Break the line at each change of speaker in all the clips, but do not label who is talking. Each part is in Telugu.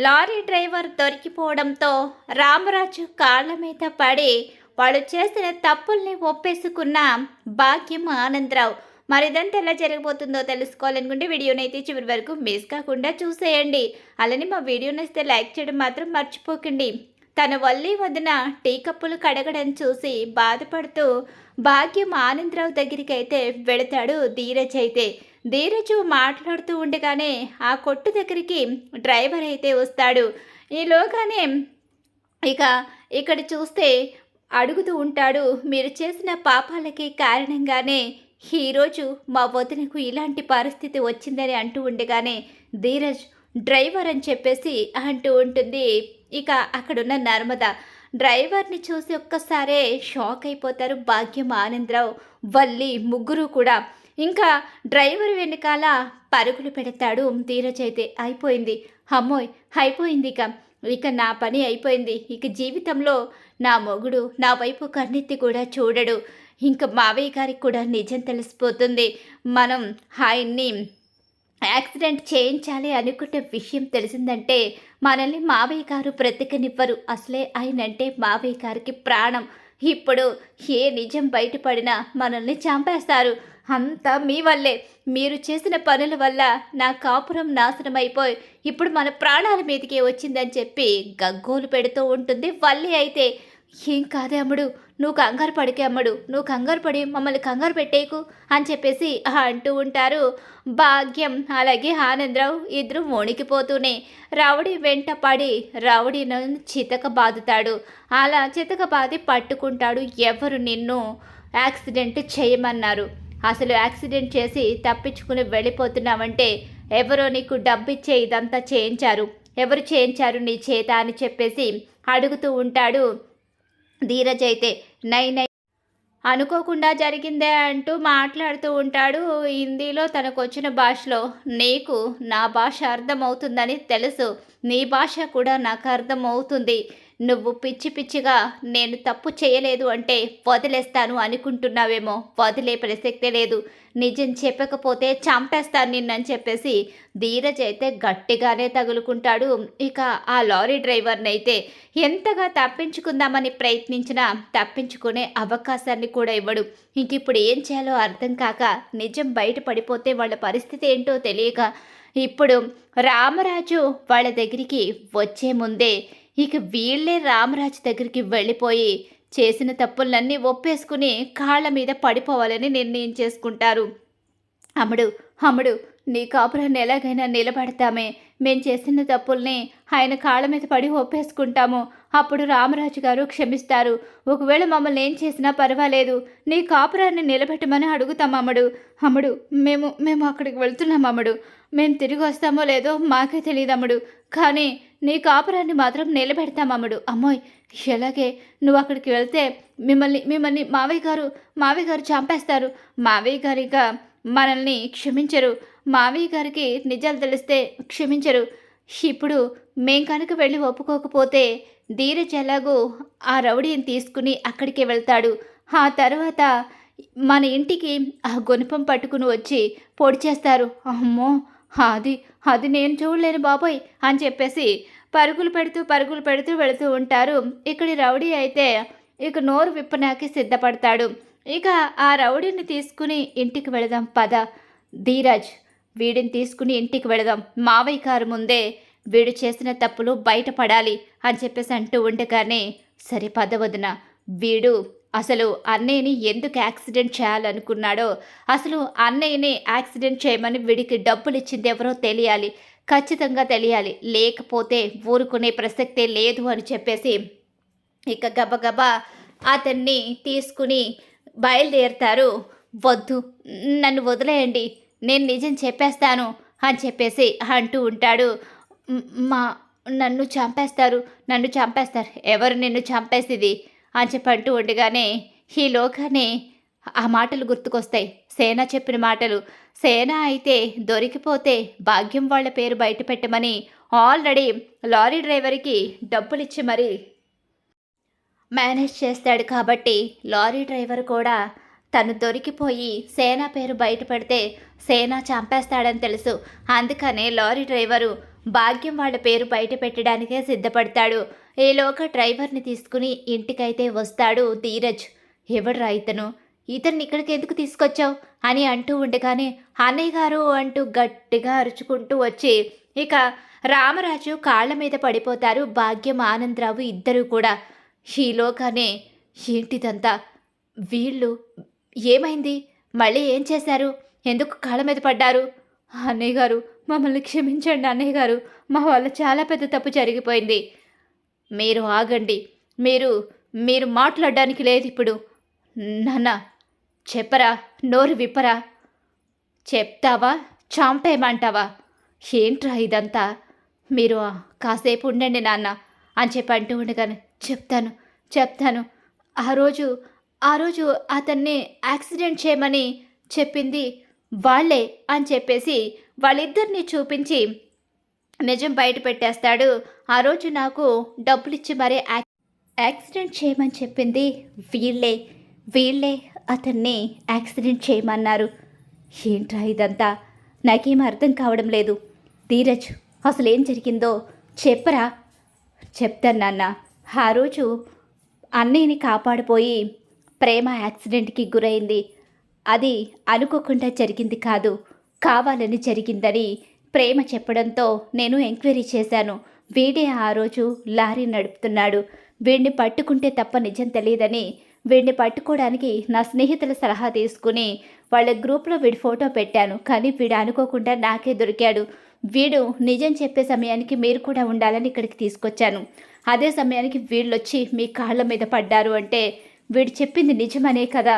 లారీ డ్రైవర్ దొరికిపోవడంతో రామరాజు కాళ్ళ మీద పడి వాళ్ళు చేసిన తప్పుల్ని ఒప్పేసుకున్న భాగ్యం ఆనందరావు. మరిదంతా ఎలా జరగబోతుందో తెలుసుకోవాలనుకుంటే వీడియోనైతే చివరి వరకు మిస్ కాకుండా చూసేయండి. అలానే మా వీడియో నచ్చితే లైక్ చేయడం మాత్రం మర్చిపోకండి. తన వల్లి వదిన టీ కప్పులు కడగడం చూసి బాధపడుతూ భాగ్యం ఆనందరావు దగ్గరికి అయితే వెళతాడు ధీరజ్. అయితే ధీరజు మాట్లాడుతూ ఉండగానే ఆ కొట్టు దగ్గరికి డ్రైవర్ అయితే వస్తాడు. ఈలోగానే ఇక ఇక్కడ చూస్తే అడుగుతూ ఉంటాడు, మీరు చేసిన పాపాలకి కారణంగానే ఈరోజు మా వదినకు ఇలాంటి పరిస్థితి వచ్చిందని అంటూ ఉండగానే ధీరజ్ డ్రైవర్ అని చెప్పేసి అంటూ ఉంటుంది. ఇక అక్కడున్న నర్మద డ్రైవర్ని చూసి ఒక్కసారే షాక్ అయిపోతారు భాగ్యం ఆనందరావు వల్లి ముగ్గురు కూడా. ఇంకా డ్రైవర్ వెనకాల పరుగులు పెడతాడు ధీరజ్. అయితే అయిపోయింది, అమ్మోయ్ అయిపోయింది, ఇక నా పని అయిపోయింది. ఇక జీవితంలో నా మొగుడు నా వైపు కన్నెత్తి కూడా చూడడు. ఇంకా మావయ్య గారికి కూడా నిజం తెలిసిపోతుంది. మనం ఆయన్ని యాక్సిడెంట్ చేయించాలి అనుకునే విషయం తెలిసిందంటే మనల్ని మావయ్య గారు బ్రతికనివ్వరు. అసలే ఆయనంటే మావయ్య గారికి ప్రాణం. ఇప్పుడు ఏ నిజం బయటపడినా మనల్ని చంపేస్తారు. అంతా మీ వల్లే, మీరు చేసిన పనుల వల్ల నా కాపురం నాశనం అయిపోయి ఇప్పుడు మన ప్రాణాల మీదకే వచ్చిందని చెప్పి గగ్గోలు పెడుతూ ఉంటుంది వల్లి. అయితే ఏం కాదే అమ్ముడు, నువ్వు కంగారు పడికే అమ్ముడు, నువ్వు కంగారు పడి మమ్మల్ని కంగారు పెట్టేకు అని చెప్పేసి అంటూ ఉంటారు భాగ్యం అలాగే ఆనందరావు. ఇద్దరు వణికిపోతూనే రౌడీ వెంట పడి రౌడీను చితక బాదుతాడు. అలా చితక బాది పట్టుకుంటాడు. ఎవరు నిన్ను యాక్సిడెంట్ చేయమన్నారు? అసలు యాక్సిడెంట్ చేసి తప్పించుకుని వెళ్ళిపోతున్నావంటే ఎవరో నీకు డబ్బిచ్చే ఇదంతా చేయించారు, ఎవరు చేయించారు నీ చేత అని చెప్పేసి అడుగుతూ ఉంటాడు ధీరజ్. అయితే నై నై అనుకోకుండా జరిగిందే అంటూ మాట్లాడుతూ ఉంటాడు హిందీలో తనకు వచ్చిన భాషలో. నీకు నా భాష అర్థమవుతుందని తెలుసు, నీ భాష కూడా నాకు అర్థమవుతుంది. నువ్వు పిచ్చి పిచ్చిగా నేను తప్పు చేయలేదు అంటే వదిలేస్తాను అనుకుంటున్నావేమో, వదిలే ప్రసక్తే లేదు. నిజం చెప్పకపోతే చంపేస్తాను నిన్నని చెప్పేసి ధీరజ్ అయితే గట్టిగానే తగులుకుంటాడు. ఇక ఆ లారీ డ్రైవర్ని అయితే ఎంతగా తప్పించుకుందామని ప్రయత్నించినా తప్పించుకునే అవకాశాన్ని కూడా ఇవ్వడు. ఇంక ఇప్పుడు ఏం చేయాలో అర్థం కాక నిజం బయట పడిపోతే వాళ్ళ పరిస్థితి ఏంటో తెలియక ఇప్పుడు రామరాజు వాళ్ళ దగ్గరికి వచ్చే ముందే ఇక వీళ్ళే రామరాజు దగ్గరికి వెళ్ళిపోయి చేసిన తప్పులన్నీ ఒప్పేసుకుని కాళ్ళ మీద పడిపోవాలని నిర్ణయం చేసుకుంటారు. అమ్ముడు అమ్ముడు నీ కాపురాన్ని ఎలాగైనా నిలబడతామే, మేం చేసిన తప్పుల్ని ఆయన కాళ్ళ మీద పడి ఒప్పేసుకుంటాము. అప్పుడు రామరాజు గారు క్షమిస్తారు. ఒకవేళ మమ్మల్ని ఏం చేసినా పర్వాలేదు, నీ కాపురాన్ని నిలబెట్టమని అడుగుతాం అమ్ముడు. అమ్ముడు మేము మేము అక్కడికి వెళ్తున్నాం అమ్ముడు. మేము తిరిగి వస్తామో లేదో మాకే తెలియదు అమ్ముడు, కానీ నీ కాపురాన్ని మాత్రం నిలబెడతాం అమ్ముడు. అమ్మోయ్ ఎలాగే నువ్వు అక్కడికి వెళ్తే మిమ్మల్ని మిమ్మల్ని మావయ్య గారు చంపేస్తారు. మావయ్య గారిగా మనల్ని క్షమించరు. మావయ్య గారికి నిజాలు తెలిస్తే క్షమించరు. ఇప్పుడు మేం కనుక వెళ్ళి ఒప్పుకోకపోతే ధీరజ్ ఎలాగో ఆ రౌడీని తీసుకుని అక్కడికే వెళ్తాడు. ఆ తర్వాత మన ఇంటికి ఆ గుణపం పట్టుకుని వచ్చి పొడి చేస్తారు. అమ్మో అది అది నేను చూడలేను బాబోయ్ అని చెప్పేసి పరుగులు పెడుతూ వెళుతూ ఉంటారు. ఇక్కడి రౌడీ అయితే ఇక నోరు విప్పనాకి సిద్ధపడతాడు. ఇక ఆ రౌడీని తీసుకుని ఇంటికి వెళదాం పద ధీరజ్, వీడిని తీసుకుని ఇంటికి వెళదాం. మావయ్య గారు ముందే వీడు చేసిన తప్పులు బయటపడాలి అని చెప్పేసి అంటూ ఉండగానే సరే పద వదిన, వీడు అసలు అన్నయ్యని ఎందుకు యాక్సిడెంట్ చేయాలనుకున్నాడో, అసలు అన్నయ్యని యాక్సిడెంట్ చేయమని వీడికి డబ్బులు ఇచ్చింది ఎవరో తెలియాలి, ఖచ్చితంగా తెలియాలి, లేకపోతే ఊరుకునే ప్రసక్తే లేదు అని చెప్పేసి ఇక గబగబా అతన్ని తీసుకుని బయలుదేరుతారు. వద్దు నన్ను వదిలేయండి, నేను నిజం చెప్పేస్తాను అని చెప్పేసి అంటూ ఉంటాడు. నన్ను చంపేస్తారు. ఎవరు నిన్ను చంపేసిది అని చెప్పి అంటూ ఉండగానే ఈలోగానే ఆ మాటలు గుర్తుకొస్తాయి, సేన చెప్పిన మాటలు. సేన అయితే దొరికిపోతే భాగ్యం వాళ్ళ పేరు బయట పెట్టమని ఆల్రెడీ లారీ డ్రైవర్కి డబ్బులిచ్చి మరీ మేనేజ్ చేస్తాడు. కాబట్టి లారీ డ్రైవర్ కూడా తను దొరికిపోయి సేన పేరు బయట పెడితే సేన చంపేస్తాడని తెలుసు. అందుకనే లారీ డ్రైవరు భాగ్యం వాళ్ళ పేరు బయట పెట్టడానికే సిద్ధపడతాడు. ఈలోగా డ్రైవర్ని తీసుకుని ఇంటికైతే వస్తాడు ధీరజ్. ఎవడ్రా ఇతను, ఇతన్ని ఇక్కడికి ఎందుకు తీసుకొచ్చావు అని అంటూ ఉండగానే అన్నయ్య గారు అంటూ గట్టిగా అరుచుకుంటూ వచ్చి ఇక రామరాజు కాళ్ళ మీద పడిపోతారు. భాగ్యం ఆనందరావు ఇద్దరూ కూడా. ఈలోగానే ఏంటిదంతా, వీళ్ళు ఏమైంది, మళ్ళీ ఏం చేశారు, ఎందుకు కాళ్ళ మీద పడ్డారు? అన్నయ్య గారు మమ్మల్ని క్షమించండి అన్నయ్య గారు, మా వల్ల చాలా పెద్ద తప్పు జరిగిపోయింది. మీరు ఆగండి, మీరు మీరు మాట్లాడడానికి లేదు ఇప్పుడు. నాన్న చెప్పరా, నోరు విప్పరా, చెప్తావా చాంపేయమంటావా? ఏంట్రా ఇదంతా, మీరు కాసేపు ఉండండి నాన్న అని చెప్పి అంటూ ఉండగానే చెప్తాను చెప్తాను ఆ రోజు అతన్ని యాక్సిడెంట్ చేయమని చెప్పింది వాళ్ళే అని చెప్పేసి వాళ్ళిద్దరిని చూపించి నిజం బయట పెట్టేస్తాడు. ఆ రోజు నాకు డబ్బులు ఇచ్చి మరీ యాక్సిడెంట్ చేయమని చెప్పింది వీళ్ళే అతన్ని యాక్సిడెంట్ చేయమన్నారు. ఏంట్రా ఇదంతా, నాకేం అర్థం కావడం లేదు. ధీరజ్ అసలు ఏం జరిగిందో చెప్పరా? చెప్తాను నాన్న. ఆ రోజు అన్నయ్యని కాపాడిపోయి ప్రేమ యాక్సిడెంట్కి గురైంది. అది అనుకోకుండా జరిగింది కాదు, కావాలని జరిగిందని ప్రేమ చెప్పడంతో నేను ఎంక్వైరీ చేశాను. వీడే ఆ రోజు లారీ నడుపుతున్నాడు. వీడిని పట్టుకుంటే తప్ప నిజం తెలియదని వీడిని పట్టుకోవడానికి నా స్నేహితుల సలహా తీసుకుని వాళ్ళ గ్రూప్లో వీడి ఫోటో పెట్టాను. కానీ వీడు అనుకోకుండా నాకే దొరికాడు. వీడు నిజం చెప్పే సమయానికి మీరు కూడా ఉండాలని ఇక్కడికి తీసుకొచ్చాను. అదే సమయానికి వీళ్ళొచ్చి మీ కాళ్ళ మీద పడ్డారు అంటే వీడు చెప్పింది నిజమనే కదా.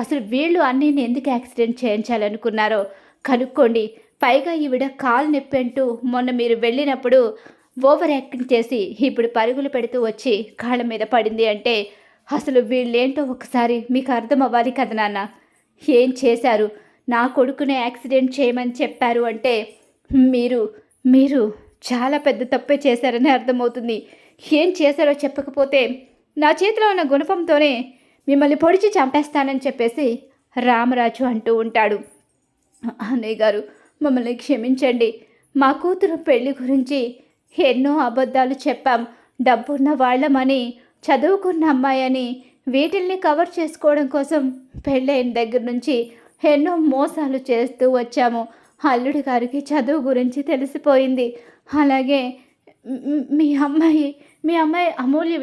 అసలు వీళ్ళు అన్నీని ఎందుకు యాక్సిడెంట్ చేయించాలనుకున్నారో కనుక్కోండి. పైగా ఈవిడ కాలు నొప్పి అంటూ మొన్న మీరు వెళ్ళినప్పుడు ఓవర్ యాక్టింగ్ చేసి ఇప్పుడు పరుగులు పెడుతూ వచ్చి కాళ్ళ మీద పడింది అంటే అసలు వీళ్ళేంటో ఒకసారి మీకు అర్థం అవ్వాలి కదా నాన్న. ఏం చేశారు, నా కొడుకునే యాక్సిడెంట్ చేయమని చెప్పారు అంటే మీరు చాలా పెద్ద తప్పే చేశారని అర్థమవుతుంది. ఏం చేశారో చెప్పకపోతే నా చేతిలో ఉన్న గుణపంతోనే మిమ్మల్ని పొడిచి చంపేస్తానని చెప్పేసి రామరాజు అంటూ ఉంటాడు. అన్నయ్య గారు మమ్మల్ని క్షమించండి. మా కూతురు పెళ్లి గురించి ఎన్నో అబద్ధాలు చెప్పాం. డబ్బున్న వాళ్ళమని, చదువుకున్న అమ్మాయని, వీటిల్ని కవర్ చేసుకోవడం కోసం పెళ్ళైన దగ్గర నుంచి ఎన్నో మోసాలు చేస్తూ వచ్చాము. అల్లుడి గారికి చదువు గురించి తెలిసిపోయింది. అలాగే మీ అమ్మాయి అమూల్య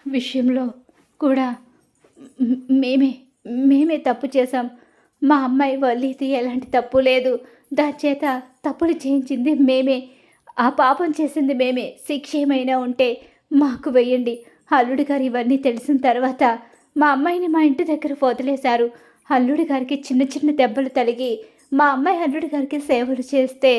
విషయంలో కూడా మేమే తప్పు చేశాం. మా అమ్మాయి వల్లిది ఎలాంటి తప్పు లేదు. దాని చేత తప్పులు చేయించింది మేమే, ఆ పాపం చేసింది మేమే. శిక్ష ఏమైనా ఉంటే మాకు వెయ్యండి. అల్లుడి గారు ఇవన్నీ తెలిసిన తర్వాత మా అమ్మాయిని మా ఇంటి దగ్గర వదిలేశారు. అల్లుడి గారికి చిన్న చిన్న దెబ్బలు తగిలి మా అమ్మాయి అల్లుడి గారికి సేవలు చేస్తే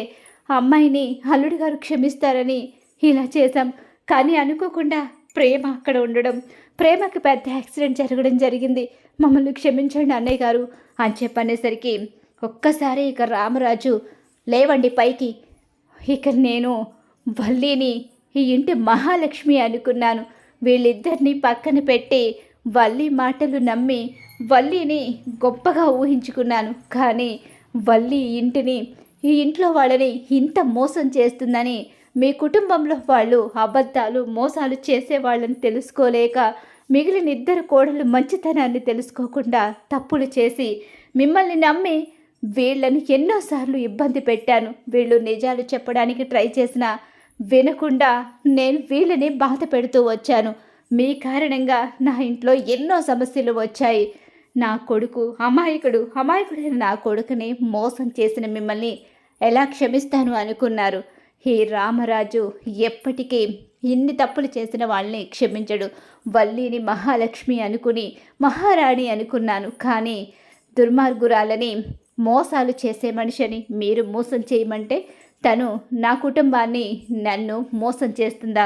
అమ్మాయిని అల్లుడి గారు క్షమిస్తారని ఇలా చేశాం. కానీ అనుకోకుండా ప్రేమ అక్కడ ఉండడం, ప్రేమకి పెద్ద యాక్సిడెంట్ జరగడం జరిగింది. మమ్మల్ని క్షమించండి అన్నయ్య గారు అని చెప్పనేసరికి ఒక్కసారి ఇక రామరాజు లేవండి పైకి. ఇక నేను వల్లిని ఈ ఇంటి మహాలక్ష్మి అనుకున్నాను. వీళ్ళిద్దరినీ పక్కన పెట్టి వల్లి మాటలు నమ్మి వల్లిని గొప్పగా ఊహించుకున్నాను. కానీ వల్లి ఈ ఇంట్లో వాళ్ళని ఇంత మోసం చేస్తుందని మీ కుటుంబంలో వాళ్ళు అబద్ధాలు మోసాలు చేసేవాళ్ళని తెలుసుకోలేక మిగిలిన ఇద్దరు కోడలు మంచితనాన్ని తెలుసుకోకుండా తప్పులు చేసి మిమ్మల్ని నమ్మి వీళ్ళని ఎన్నోసార్లు ఇబ్బంది పెట్టాను. వీళ్ళు నిజాలు చెప్పడానికి ట్రై చేసినా వినకుండా నేను వీళ్ళని బాధ పెడుతూ వచ్చాను. మీ కారణంగా నా ఇంట్లో ఎన్నో సమస్యలు వచ్చాయి. నా కొడుకు అమాయకుడైన నా కొడుకుని మోసం చేసిన మిమ్మల్ని ఎలా క్షమిస్తాను అనుకున్నారు? ఈ రామరాజు ఎప్పటికీ ఇన్ని తప్పులు చేసిన వాళ్ళని క్షమించడు. వల్లిని మహాలక్ష్మి అనుకుని మహారాణి అనుకున్నాను. కానీ దుర్మార్గురాలని, మోసాలు చేసే మనిషిని మీరు మోసం చేయమంటే తను నా కుటుంబాన్ని, నన్ను మోసం చేస్తుందా?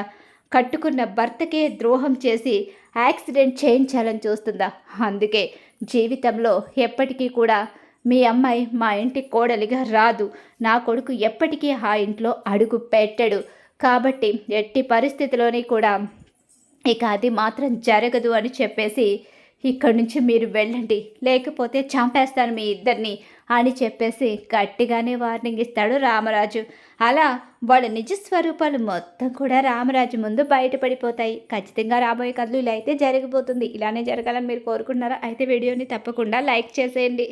కట్టుకున్న భర్తకే ద్రోహం చేసి యాక్సిడెంట్ చేయించాలని చూస్తుందా? అందుకే జీవితంలో ఎప్పటికీ కూడా మీ అమ్మాయి మా ఇంటి కోడలిగా రాదు. నా కొడుకు ఎప్పటికీ ఆ ఇంట్లో అడుగు పెట్టడు. కాబట్టి ఎట్టి పరిస్థితిలోని కూడా ఇక అది మాత్రం జరగదు అని చెప్పేసి ఇక్కడి నుంచి మీరు వెళ్ళండి, లేకపోతే చంపేస్తాను మీ ఇద్దరిని అని చెప్పేసి గట్టిగానే వార్నింగ్ ఇస్తాడు రామరాజు. అలా వాళ్ళ నిజ స్వరూపాలు మొత్తం కూడా రామరాజు ముందు బయటపడిపోతాయి. ఖచ్చితంగా రాబోయే కథలు ఇలా అయితే జరిగిపోతుంది. ఇలానే జరగాలని మీరు కోరుకుంటున్నారా? అయితే వీడియోని తప్పకుండా లైక్ చేసేయండి.